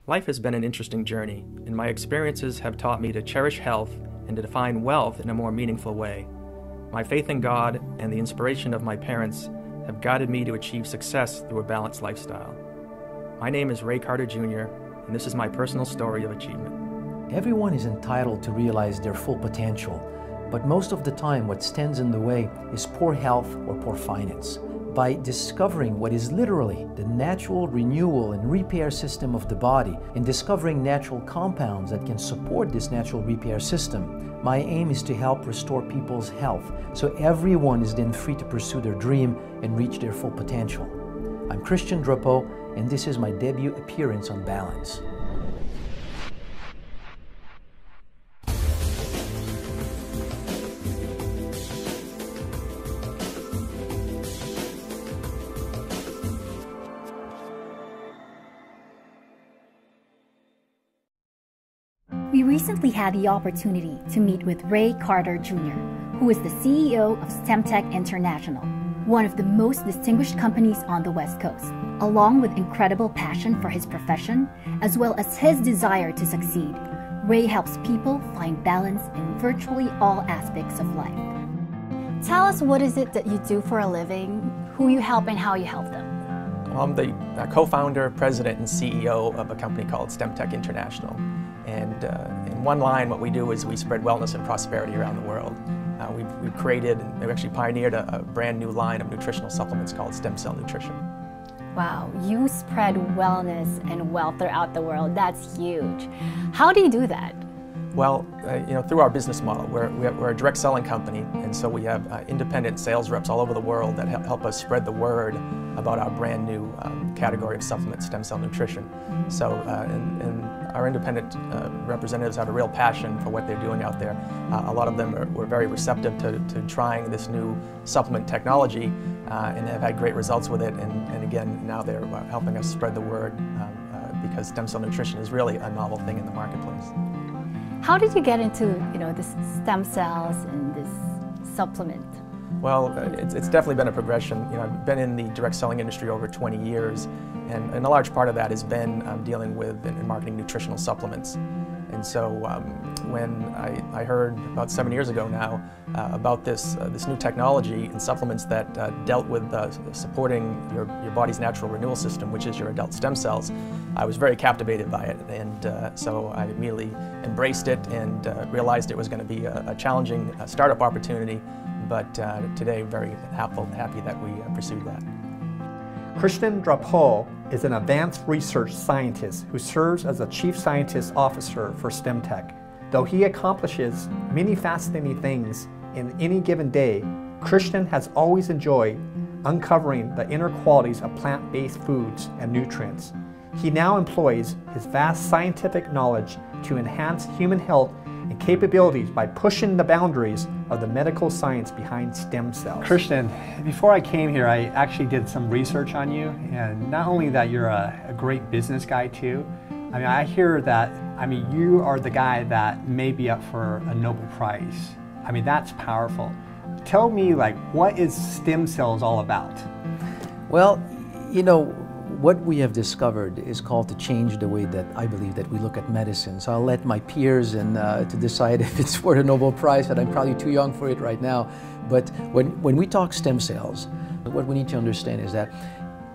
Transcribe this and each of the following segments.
Life has been an interesting journey, and my experiences have taught me to cherish health and to define wealth in a more meaningful way. My faith in God and the inspiration of my parents have guided me to achieve success through a balanced lifestyle. My name is Ray Carter Jr., and this is my personal story of achievement. Everyone is entitled to realize their full potential, but most of the time what stands in the way is poor health or poor finance. By discovering what is literally the natural renewal and repair system of the body and discovering natural compounds that can support this natural repair system, my aim is to help restore people's health so everyone is then free to pursue their dream and reach their full potential. I'm Christian Drapeau, and this is my debut appearance on Balance. We recently had the opportunity to meet with Ray Carter Jr., who is the CEO of STEMtech International, one of the most distinguished companies on the West Coast, along with incredible passion for his profession, as well as his desire to succeed. Ray helps people find balance in virtually all aspects of life. Tell us, what is it that you do for a living, who you help, and how you help them? Well, I'm the co-founder, president, and CEO of a company called STEMtech International. And in one line, what we do is we spread wellness and prosperity around the world. We've created, and we've actually pioneered a brand new line of nutritional supplements called Stem Cell Nutrition. Wow, you spread wellness and wealth throughout the world. That's huge. How do you do that? Well, through our business model, we're a direct selling company, and so we have independent sales reps all over the world that help us spread the word about our brand new category of supplements, Stem Cell Nutrition. So, and our independent representatives have a real passion for what they're doing out there. A lot of them were very receptive to trying this new supplement technology and have had great results with it. And again, now they're helping us spread the word because Stem Cell Nutrition is really a novel thing in the marketplace. How did you get into this stem cells and this supplement? Well, it's definitely been a progression. I've been in the direct selling industry over 20 years, and a large part of that has been dealing with and marketing nutritional supplements. And so when I heard about 7 years ago now about this new technology and supplements that dealt with supporting your body's natural renewal system, which is your adult stem cells, I was very captivated by it. And so I immediately embraced it and realized it was going to be a challenging startup opportunity. But today, very happy that we pursued that. Christian Drapeau is an advanced research scientist who serves as a Chief Scientist Officer for STEMtech. Though he accomplishes many fascinating things in any given day, Christian has always enjoyed uncovering the inner qualities of plant-based foods and nutrients. He now employs his vast scientific knowledge to enhance human health and capabilities by pushing the boundaries of the medical science behind stem cells. Christian, before I came here, I actually did some research on you, and not only that, you're a great business guy too. I hear that, you are the guy that may be up for a Nobel Prize. That's powerful. Tell me, what is stem cells all about? Well, what we have discovered is called to change the way that I believe that we look at medicine. So I'll let my peers to decide if it's for a Nobel Prize, and I'm probably too young for it right now. But when we talk stem cells, what we need to understand is that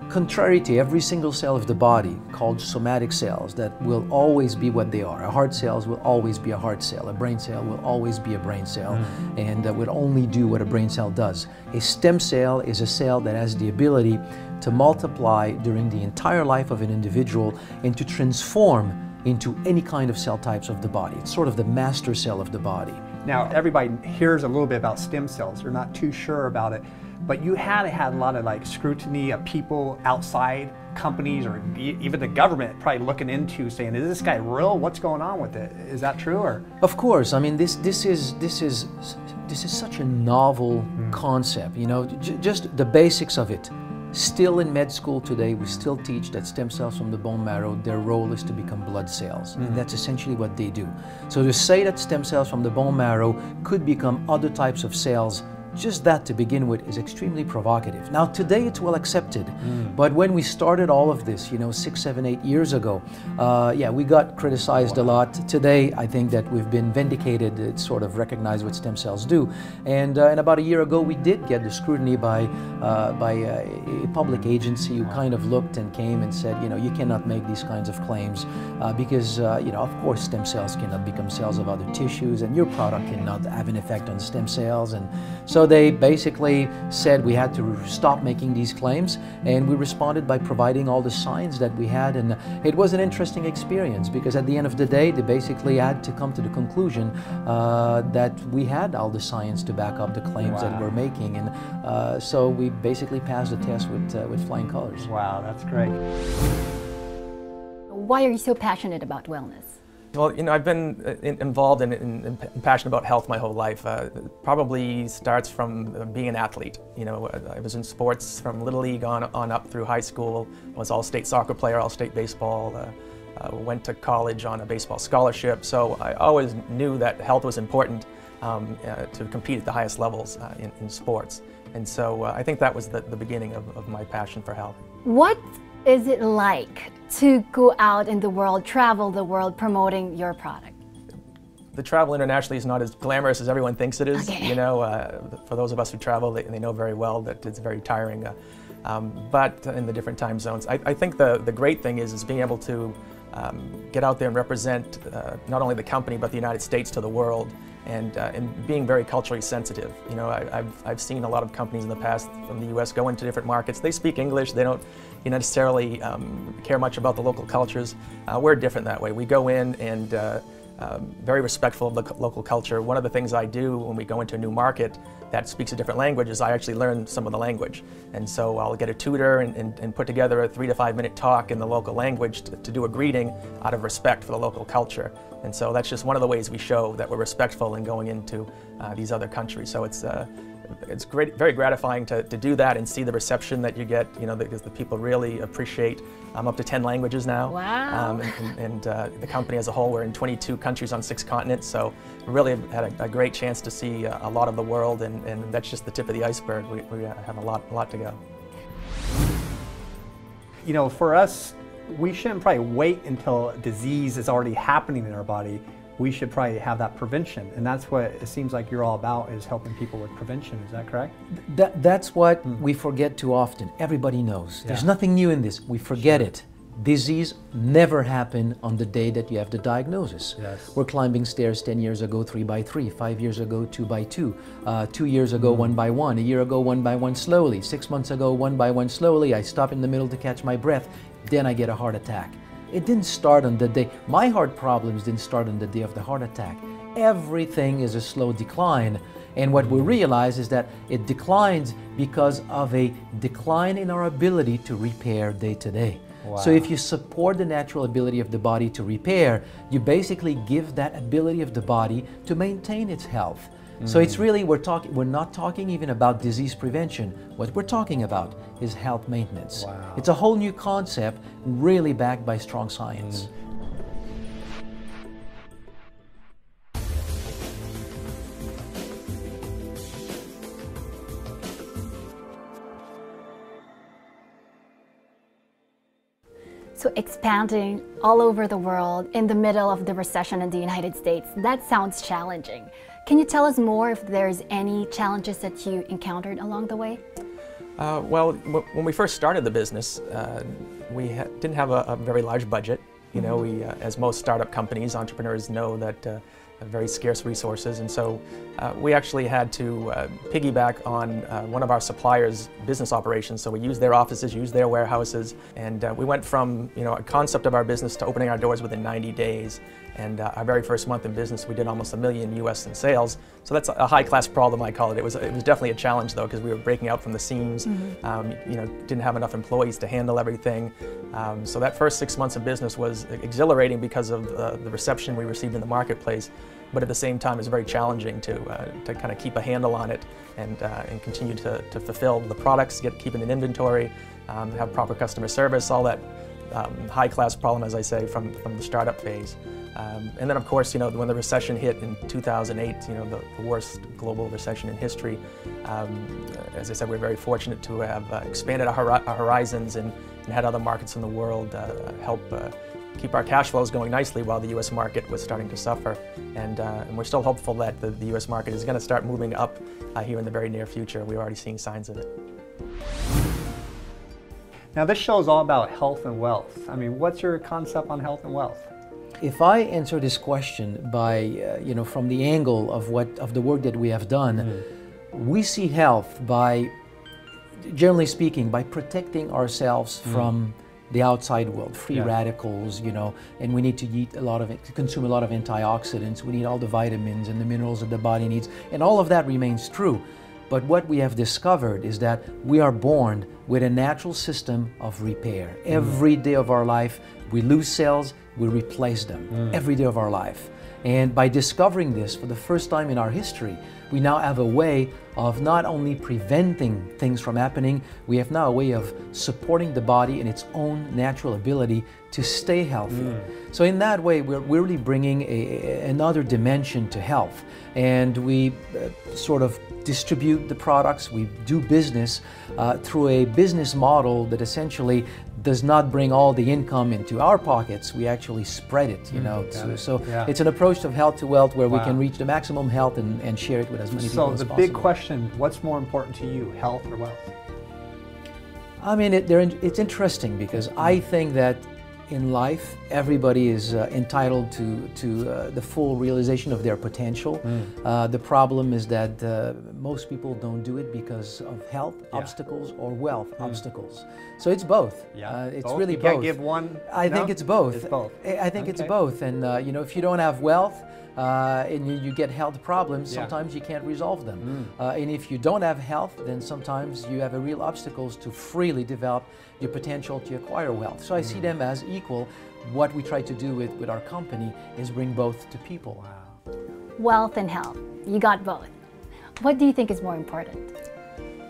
contrary to every single cell of the body called somatic cells that will always be what they are, a heart cells will always be a heart cell, a brain cell will always be a brain cell, and will only do what a brain cell does. A stem cell is a cell that has the ability to multiply during the entire life of an individual and to transform into any kind of cell types of the body. It's sort of the master cell of the body. Now, everybody hears a little bit about stem cells. They're not too sure about it, but you had a lot of scrutiny of people outside, companies, or even the government probably looking into saying, is this guy real? What's going on with it? Is that true? Or? Of course. This is such a novel concept. Just the basics of it. Still in med school today, we still teach that stem cells from the bone marrow, their role is to become blood cells. And that's essentially what they do. So to say that stem cells from the bone marrow could become other types of cells just that to begin with is extremely provocative. Now today it's well accepted, but when we started all of this, 6, 7, 8 years ago, yeah, we got criticized a lot. Today I think that we've been vindicated. It's sort of recognized what stem cells do. And about a year ago we did get the scrutiny by a public agency who kind of looked and came and said, you cannot make these kinds of claims because, of course stem cells cannot become cells of other tissues, and your product cannot have an effect on stem cells. And so they basically said we had to stop making these claims, and we responded by providing all the science that we had. And it was an interesting experience because at the end of the day they basically had to come to the conclusion that we had all the science to back up the claims that we're making. And so we basically passed the test with flying colors. Wow, that's great. Why are you so passionate about wellness? Well, I've been involved and passionate about health my whole life. Probably starts from being an athlete. I was in sports from Little League on up through high school. I was all-state soccer player, all-state baseball. Went to college on a baseball scholarship. So I always knew that health was important to compete at the highest levels in sports. And so I think that was the beginning of my passion for health. What is it like to go out in the world, travel the world, promoting your product? The travel internationally is not as glamorous as everyone thinks it is. Okay. For those of us who travel, they know very well that it's very tiring. But in the different time zones, I think the great thing is being able to get out there and represent not only the company but the United States to the world, and being very culturally sensitive. I've seen a lot of companies in the past from the U.S. go into different markets. They speak English. They don't necessarily care much about the local cultures. We're different that way. We go in and very respectful of the local culture. One of the things I do when we go into a new market that speaks a different language is I actually learn some of the language. And so I'll get a tutor and put together a 3 to 5 minute talk in the local language to do a greeting out of respect for the local culture. And so that's just one of the ways we show that we're respectful in going into these other countries. So it's great, very gratifying to do that and see the reception that you get, because the people really appreciate. I'm up to 10 languages now. Wow. And the company as a whole, we're in 22 countries on 6 continents, so we really have had a great chance to see a lot of the world, and that's just the tip of the iceberg. We have a lot to go. For us, we shouldn't probably wait until disease is already happening in our body. We should probably have that prevention, and that's what it seems like you're all about, is helping people with prevention. Is that correct? That's what we forget too often. Everybody knows. There's nothing new in this. We forget it. Disease never happened on the day that you have the diagnosis. Yes. We're climbing stairs 10 years ago 3 by 3, 5 years ago 2 by 2, 2 years ago 1 by 1, a year ago 1 by 1 slowly, 6 months ago 1 by 1 slowly. I stop in the middle to catch my breath, then I get a heart attack. It didn't start on the day. My heart problems didn't start on the day of the heart attack. Everything is a slow decline. And what we realize is that it declines because of a decline in our ability to repair day to day. Wow. So if you support the natural ability of the body to repair, you basically give that ability of the body to maintain its health. So it's really, we're not talking even about disease prevention. What we're talking about is health maintenance. Wow. It's a whole new concept, really backed by strong science. So expanding all over the world in the middle of the recession in the United States, that sounds challenging. Can you tell us more if there's any challenges that you encountered along the way? Well, when we first started the business, we didn't have a very large budget. We, as most startup companies, entrepreneurs know that have very scarce resources, and so we actually had to piggyback on one of our suppliers' business operations. So we used their offices, used their warehouses, and we went from a concept of our business to opening our doors within 90 days. And our very first month in business, we did almost $1 million US in sales. So that's a high-class problem, I call it. It was definitely a challenge, though, because we were breaking out from the seams. Didn't have enough employees to handle everything. So that first 6 months of business was exhilarating because of the reception we received in the marketplace. But at the same time, it's very challenging to kind of keep a handle on it and continue to fulfill the products, keep it in inventory, have proper customer service, all that high-class problem, as I say, from the startup phase. And then, of course, when the recession hit in 2008, the worst global recession in history, as I said, we're very fortunate to have expanded our horizons and had other markets in the world help keep our cash flows going nicely while the U.S. market was starting to suffer. And we're still hopeful that the U.S. market is going to start moving up here in the very near future. We're already seeing signs of it. Now this show is all about health and wealth. I mean, what's your concept on health and wealth? If I answer this question by, from the angle of the work that we have done, we see health by, generally speaking, by protecting ourselves from the outside world, free radicals, and we need to consume a lot of antioxidants. We need all the vitamins and the minerals that the body needs, and all of that remains true. But what we have discovered is that we are born with a natural system of repair. Every day of our life, we lose cells, we replace them. Every day of our life. And by discovering this for the first time in our history, we now have a way of not only preventing things from happening, we have now a way of supporting the body in its own natural ability to stay healthy. So in that way, we're really bringing another dimension to health. And we sort of distribute the products, we do business through a business model that essentially does not bring all the income into our pockets. We actually spread it, it's an approach of health to wealth where we can reach the maximum health and share it with as many people as possible. So the big question, what's more important to you, health or wealth? I mean, it's interesting because I think that in life, everybody is entitled to the full realization of their potential. The problem is that most people don't do it because of health obstacles or wealth obstacles. So it's both. It's both? Really you both. Can't give one? I think it's both. It's both. I think it's both. And if you don't have wealth and you get health problems, sometimes you can't resolve them. And if you don't have health, then sometimes you have a real obstacles to freely develop your potential to acquire wealth. So I see them as equal. What we try to do with our company is bring both to people. Wow. Wealth and health, you got both. What do you think is more important?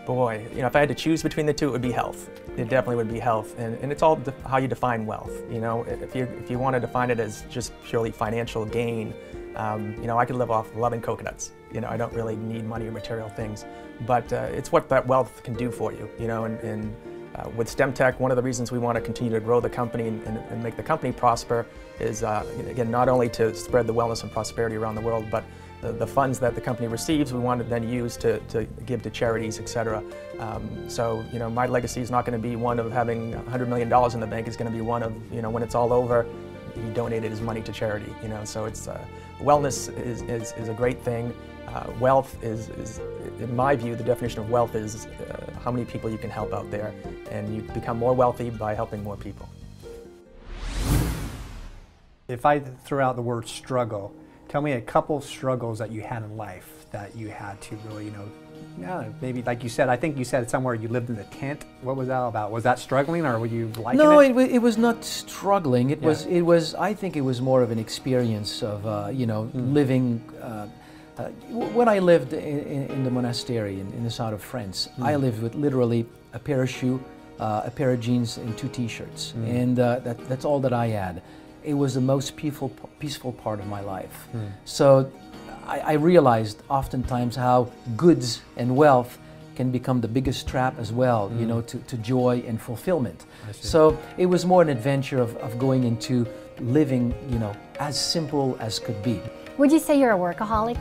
Boy, if I had to choose between the two, it would be health. It definitely would be health, and it's all how you define wealth. If you want to define it as just purely financial gain, I could live off loving coconuts. I don't really need money or material things, but it's what that wealth can do for you. With STEMTech, one of the reasons we want to continue to grow the company and make the company prosper is, again, not only to spread the wellness and prosperity around the world, but the funds that the company receives, we want to then use to give to charities, etc. So, my legacy is not going to be one of having $100 million in the bank. It's going to be one of, when it's all over, he donated his money to charity. So it's wellness is a great thing. Wealth is, in my view, the definition of wealth is how many people you can help out there, and you become more wealthy by helping more people. If I throw out the word struggle, tell me a couple struggles that you had in life that you had to really, maybe like you said, I think you said somewhere you lived in a tent. What was that about? Was that struggling, or were you liking it? No, it was not struggling. It was. I think it was more of an experience of, living. When I lived in the monastery in the south of France, I lived with literally a pair of shoes, a pair of jeans, and 2 T-shirts, and that's all that I had. It was the most peaceful part of my life. So I realized oftentimes how goods and wealth can become the biggest trap as well, to joy and fulfillment. So it was more an adventure of going into living, as simple as could be. Would you say you're a workaholic?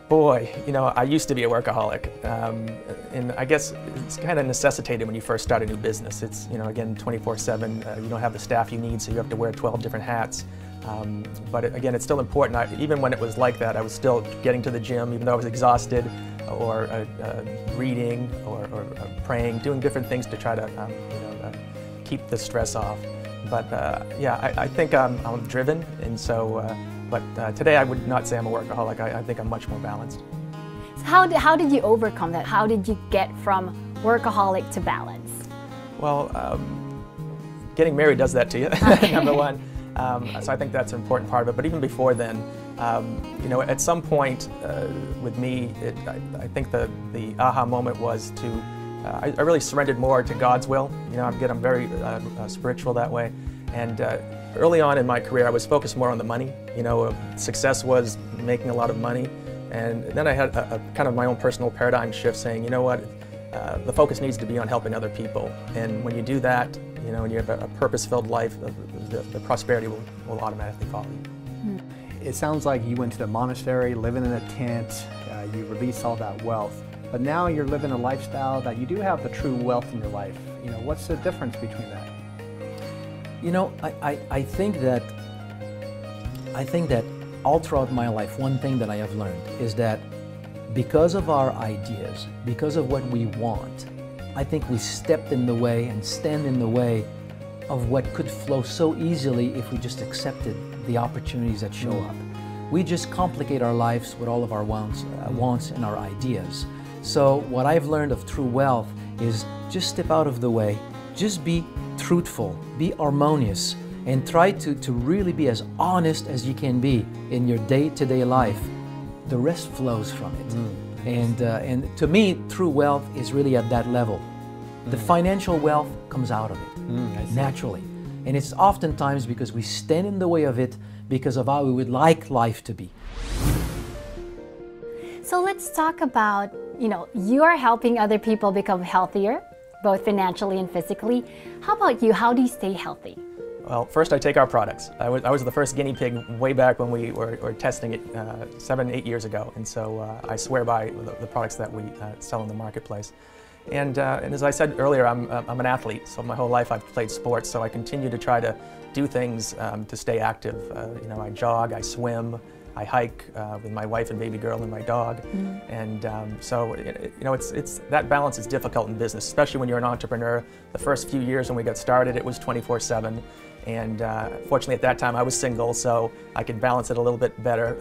Boy, I used to be a workaholic, and I guess it's kind of necessitated when you first start a new business. It's, again, 24/7, you don't have the staff you need, so you have to wear 12 different hats. But again, it's still important. Even when it was like that, I was still getting to the gym, even though I was exhausted, or reading, or praying, doing different things to try to, keep the stress off. But yeah, I think I'm driven, and so. But today I would not say I'm a workaholic. I think I'm much more balanced. So how did you overcome that? How did you get from workaholic to balance? Well, getting married does that to you, number one. So I think that's an important part of it. But even before then, at some point with me, I think the aha moment was to I really surrendered more to God's will. You know, again, I'm very spiritual that way. And early on in my career, I was focused more on the money. You know, success was making a lot of money. And then I had a kind of my own personal paradigm shift saying, you know what, the focus needs to be on helping other people. And when you do that, you know, and you have a purpose-filled life, the prosperity will automatically follow you. It sounds like you went to the monastery, living in a tent, you released all that wealth, but now you're living a lifestyle that you do have the true wealth in your life. You know, what's the difference between that? You know, I think that all throughout my life, one thing that I have learned is that because of our ideas, because of what we want, I think we stepped in the way and stand in the way of what could flow so easily if we just accepted the opportunities that show up. We just complicate our lives with all of our wants and our ideas. So what I've learned of true wealth is just step out of the way, just be truthful, be harmonious, and try to really be as honest as you can be in your day-to-day life. The rest flows from it. And to me, true wealth is really at that level. The financial wealth comes out of it, naturally. And it's oftentimes because we stand in the way of it because of how we would like life to be. So let's talk about, you know, you are helping other people become healthier, both financially and physically. How about you? How do you stay healthy? Well, first I take our products. I was the first guinea pig way back when we were testing it 7, 8 years ago, and so I swear by the products that we sell in the marketplace. And as I said earlier, I'm an athlete, so my whole life I've played sports, so I continue to try to do things to stay active. You know, I jog, I swim, I hike with my wife and baby girl and my dog, and so you know, it's that balance is difficult in business, especially when you're an entrepreneur. The first few years when we got started, it was 24/7. And fortunately at that time I was single, so I could balance it a little bit better.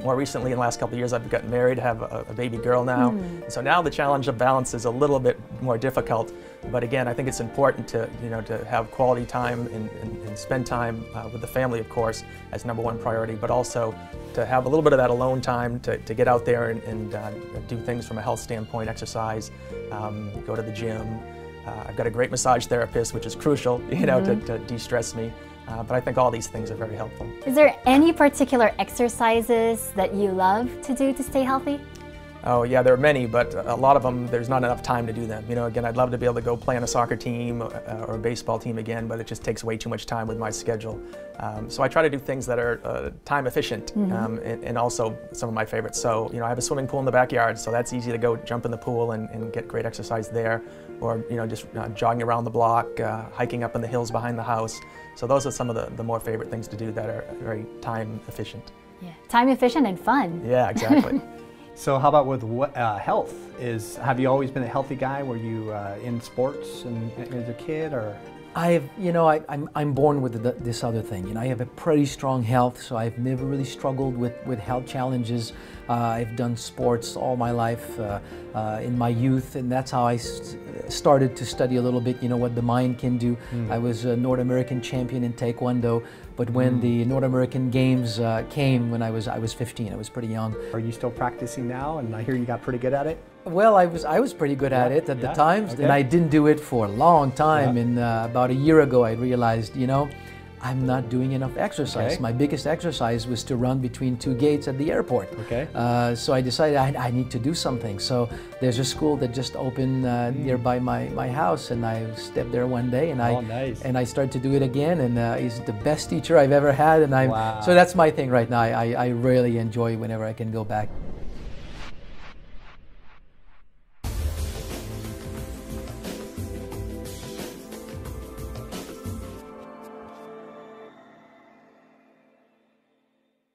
More recently, in the last couple of years, I've gotten married, have a baby girl now. So now the challenge of balance is a little bit more difficult. But again, I think it's important to, you know, to have quality time and spend time with the family, of course, as #1 priority, but also to have a little bit of that alone time to get out there and do things from a health standpoint, exercise, go to the gym. I've got a great massage therapist, which is crucial, you know, to de-stress me. But I think all these things are very helpful. Is there any particular exercises that you love to do to stay healthy? Oh yeah, there are many, but a lot of them, there's not enough time to do them. You know, again, I'd love to be able to go play on a soccer team or a baseball team again, but it just takes way too much time with my schedule. So I try to do things that are time efficient and also some of my favorites. So, you know, I have a swimming pool in the backyard, so that's easy to go jump in the pool and get great exercise there. Or, you know, just jogging around the block, hiking up in the hills behind the house. So those are some of the more favorite things to do that are very time efficient. Yeah, time efficient and fun. Yeah, exactly. So how about with health? Have you always been a healthy guy? Were you in sports and as a kid, or? I'm born with this other thing. You know, I have a pretty strong health, so I've never really struggled with health challenges. I've done sports all my life in my youth, and that's how I started to study a little bit, you know, what the mind can do. I was a North American champion in Taekwondo, but when the North American Games came when I was 15, I was pretty young. Are you still practicing now? And I hear you got pretty good at it. Well, I was pretty good at it at the time, and I didn't do it for a long time. And about a year ago, I realized, you know, I'm not doing enough exercise. My biggest exercise was to run between 2 gates at the airport. So I decided I need to do something. So there's a school that just opened nearby my house, and I stepped there one day, and I started to do it again. And he's the best teacher I've ever had, and so that's my thing right now. I really enjoy whenever I can go back.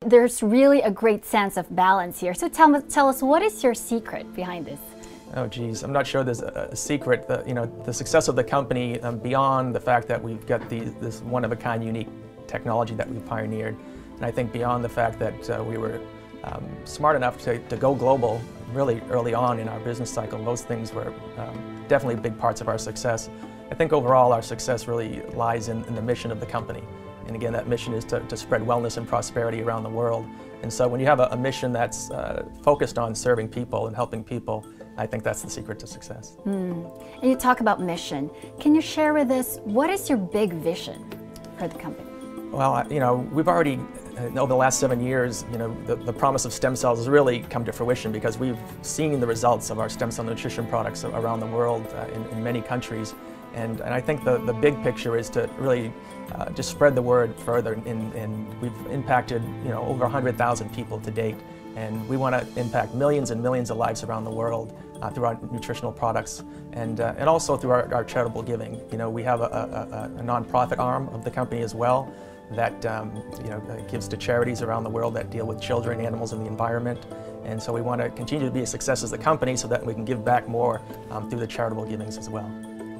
There's really a great sense of balance here. So tell us, what is your secret behind this? Oh geez, I'm not sure there's a secret. You know, the success of the company, beyond the fact that we've got this one-of-a-kind unique technology that we pioneered, and I think beyond the fact that we were smart enough to go global really early on in our business cycle, those things were definitely big parts of our success. I think overall our success really lies in the mission of the company. And again, that mission is to spread wellness and prosperity around the world. And so when you have a mission that's focused on serving people and helping people, I think that's the secret to success. And you talk about mission. Can you share with us, what is your big vision for the company? Well, you know, we've already, over the last 7 years, you know, the promise of stem cells has really come to fruition because we've seen the results of our stem cell nutrition products around the world in many countries. And I think the big picture is to really just spread the word further. And we've impacted, you know, over 100,000 people to date. And we want to impact millions and millions of lives around the world through our nutritional products and also through our charitable giving. You know, we have a nonprofit arm of the company as well that you know, gives to charities around the world that deal with children, animals, and the environment. And so we want to continue to be a success as a company so that we can give back more through the charitable givings as well.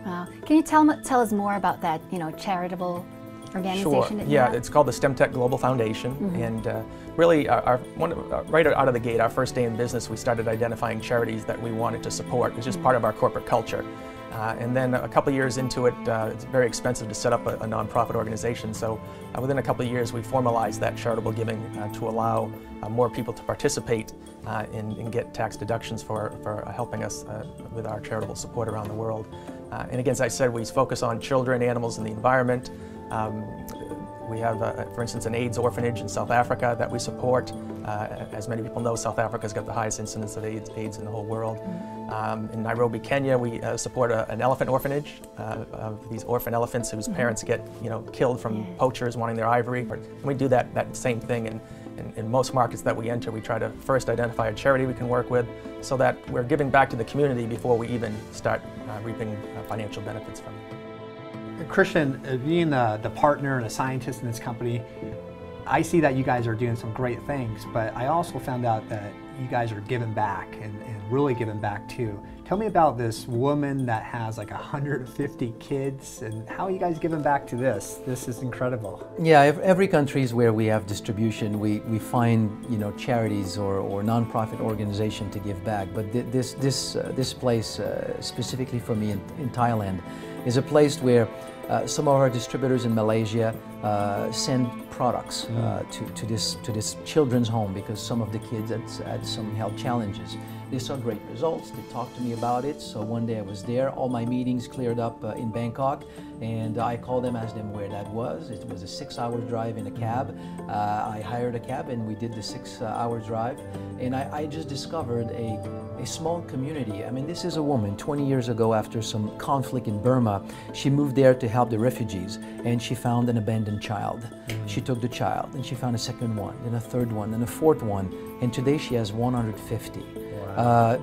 Wow. Can you tell us more about that, you know, charitable organization? Sure. Yeah, it's called the STEMTech Global Foundation, and really, right out of the gate, our first day in business, we started identifying charities that we wanted to support. It's just part of our corporate culture. And then a couple of years into it, it's very expensive to set up a nonprofit organization. So within a couple of years, we formalized that charitable giving to allow more people to participate and get tax deductions for helping us with our charitable support around the world. And again, as I said, we focus on children, animals, and the environment. We have, for instance, an AIDS orphanage in South Africa that we support. As many people know, South Africa's got the highest incidence of AIDS in the whole world. In Nairobi, Kenya, we support an elephant orphanage of these orphan elephants whose parents get, you know, killed from poachers wanting their ivory. And we do that same thing in most markets that we enter. We try to first identify a charity we can work with so that we're giving back to the community before we even start reaping financial benefits from it. Christian, being the partner and a scientist in this company, I see that you guys are doing some great things, but I also found out that you guys are giving back and really giving back too. Tell me about this woman that has like 150 kids and how are you guys giving back to this? This is incredible. Yeah, every countries where we have distribution, we find, you know, charities or nonprofit organization to give back. But this place, specifically for me in Thailand, is a place where some of our distributors in Malaysia send products to this children's home because some of the kids had some health challenges. They saw great results. They talked to me about it. So one day I was there. All my meetings cleared up in Bangkok, and I called them, asked them where that was. It was a 6-hour drive in a cab. I hired a cab, and we did the 6-hour drive. And I just discovered a small community. I mean, this is a woman 20 years ago after some conflict in Burma. She moved there to help the refugees, and she found an abandoned child. She took the child, and she found a second one, then a third one, then a fourth one, and today she has 150.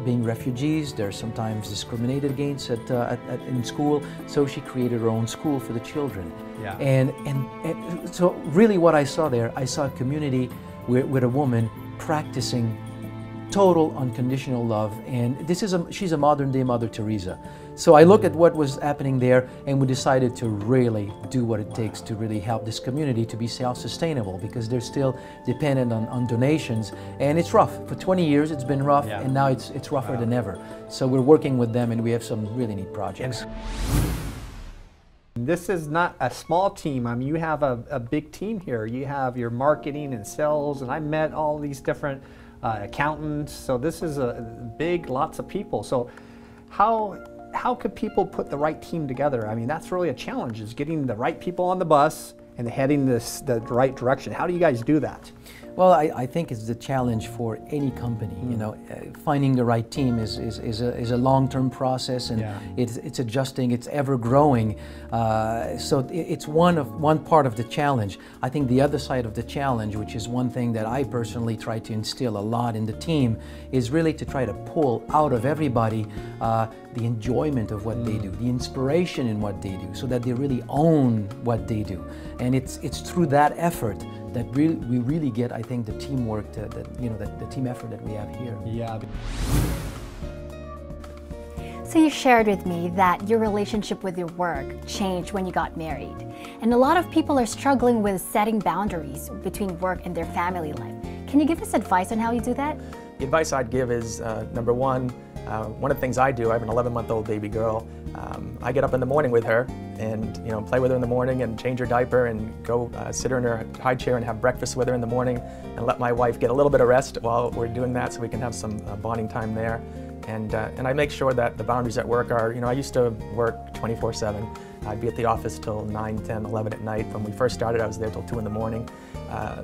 Being refugees, they're sometimes discriminated against in school, so she created her own school for the children. Yeah. And so really what I saw there, I saw a community with a woman practicing total unconditional love, and she's a modern day Mother Teresa. So I look at what was happening there, and we decided to really do what it takes to really help this community to be self-sustainable, because they're still dependent on donations, and it's rough. For 20 years it's been rough, and now it's rougher than ever. So we're working with them, and we have some really neat projects. This is not a small team. I mean, you have a big team here. You have your marketing and sales, and I met all these different accountants. So this is a big, lots of people. So how could people put the right team together? I mean, that's really a challenge, is getting the right people on the bus and heading the right direction. How do you guys do that? Well, I think it's the challenge for any company. You know, finding the right team is a long-term process, and it's adjusting. It's ever growing. So it's one part of the challenge. I think the other side of the challenge, which is one thing that I personally try to instill a lot in the team, is really to try to pull out of everybody the enjoyment of what they do, the inspiration in what they do, so that they really own what they do. And it's through that effort that we really get, I think, the teamwork, the team effort that we have here. Yeah. So you shared with me that your relationship with your work changed when you got married. And a lot of people are struggling with setting boundaries between work and their family life. Can you give us advice on how you do that? The advice I'd give is, number one of the things I do, I have an 11-month-old baby girl. I get up in the morning with her and play with her in the morning and change her diaper and go sit her in her high chair and have breakfast with her in the morning and let my wife get a little bit of rest while we're doing that so we can have some bonding time there. And I make sure that the boundaries at work are, I used to work 24/7. I'd be at the office till 9, 10, 11 at night. When we first started, I was there till 2 in the morning.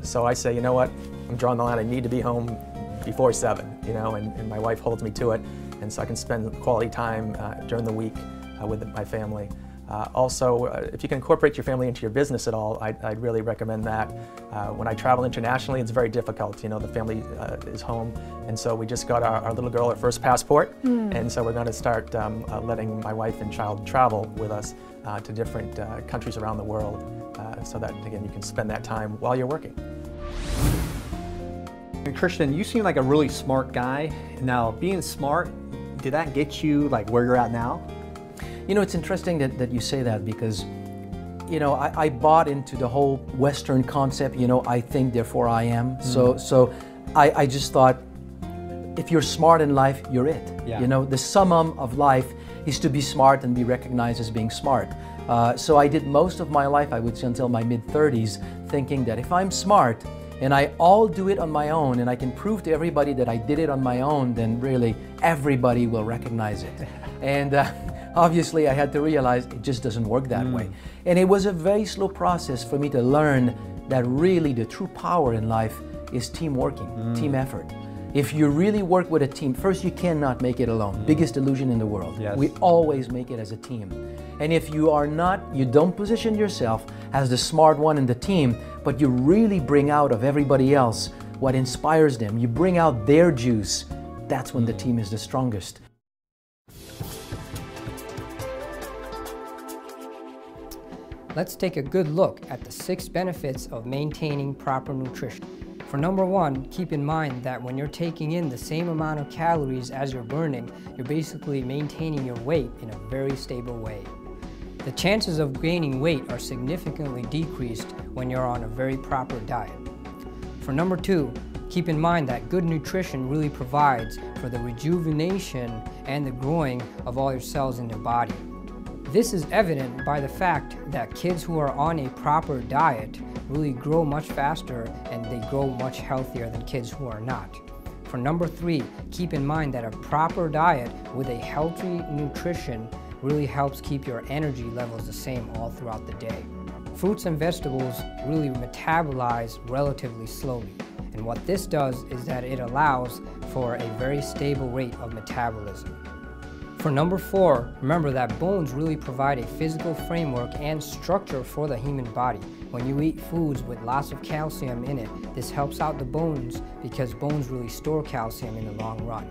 So I say, you know what, I'm drawing the line. I need to be home before 7, and my wife holds me to it. And so I can spend quality time during the week with my family. Also, if you can incorporate your family into your business at all, I'd really recommend that. When I travel internationally, it's very difficult. The family is home, and so we just got our little girl her first passport, and so we're going to start letting my wife and child travel with us to different countries around the world, so that, again, you can spend that time while you're working. And Christian, you seem like a really smart guy. Now, being smart, did that get you like where you're at now? It's interesting that you say that, because, I bought into the whole Western concept, I think, therefore I am. So I just thought, if you're smart in life, you're it. Yeah. The summum of life is to be smart and be recognized as being smart. So I did most of my life, I would say until my mid-30s, thinking that if I'm smart and I all do it on my own, and I can prove to everybody that I did it on my own, then really everybody will recognize it. And obviously I had to realize it just doesn't work that way. And it was a very slow process for me to learn that really the true power in life is team working, team effort. If you really work with a team, first, you cannot make it alone. Biggest illusion in the world. Yes. We always make it as a team. And if you are not, you don't position yourself as the smart one in the team, but you really bring out of everybody else what inspires them. You bring out their juice. That's when the team is the strongest. Let's take a good look at the 6 benefits of maintaining proper nutrition. For number 1, keep in mind that when you're taking in the same amount of calories as you're burning, you're basically maintaining your weight in a very stable way. The chances of gaining weight are significantly decreased when you're on a very proper diet. For number 2, keep in mind that good nutrition really provides for the rejuvenation and the growing of all your cells in your body. This is evident by the fact that kids who are on a proper diet really grow much faster and they grow much healthier than kids who are not. For number 3, keep in mind that a proper diet with a healthy nutrition really helps keep your energy levels the same all throughout the day. Fruits and vegetables really metabolize relatively slowly, and what this does is that it allows for a very stable rate of metabolism. For number 4, remember that bones really provide a physical framework and structure for the human body. When you eat foods with lots of calcium in it, this helps out the bones because bones really store calcium in the long run.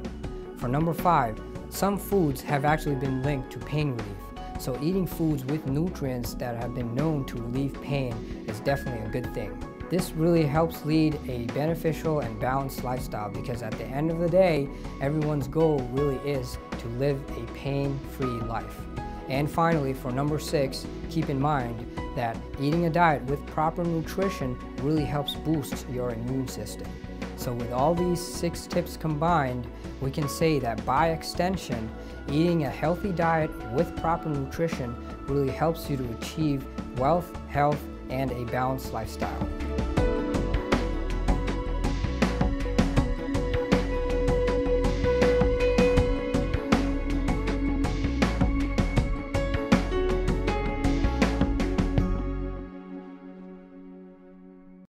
For number 5, some foods have actually been linked to pain relief. So eating foods with nutrients that have been known to relieve pain is definitely a good thing. This really helps lead a beneficial and balanced lifestyle, because at the end of the day, everyone's goal really is to live a pain-free life. And finally, for number 6, keep in mind that eating a diet with proper nutrition really helps boost your immune system. So with all these 6 tips combined, we can say that by extension, eating a healthy diet with proper nutrition really helps you to achieve wealth, health, and a balanced lifestyle.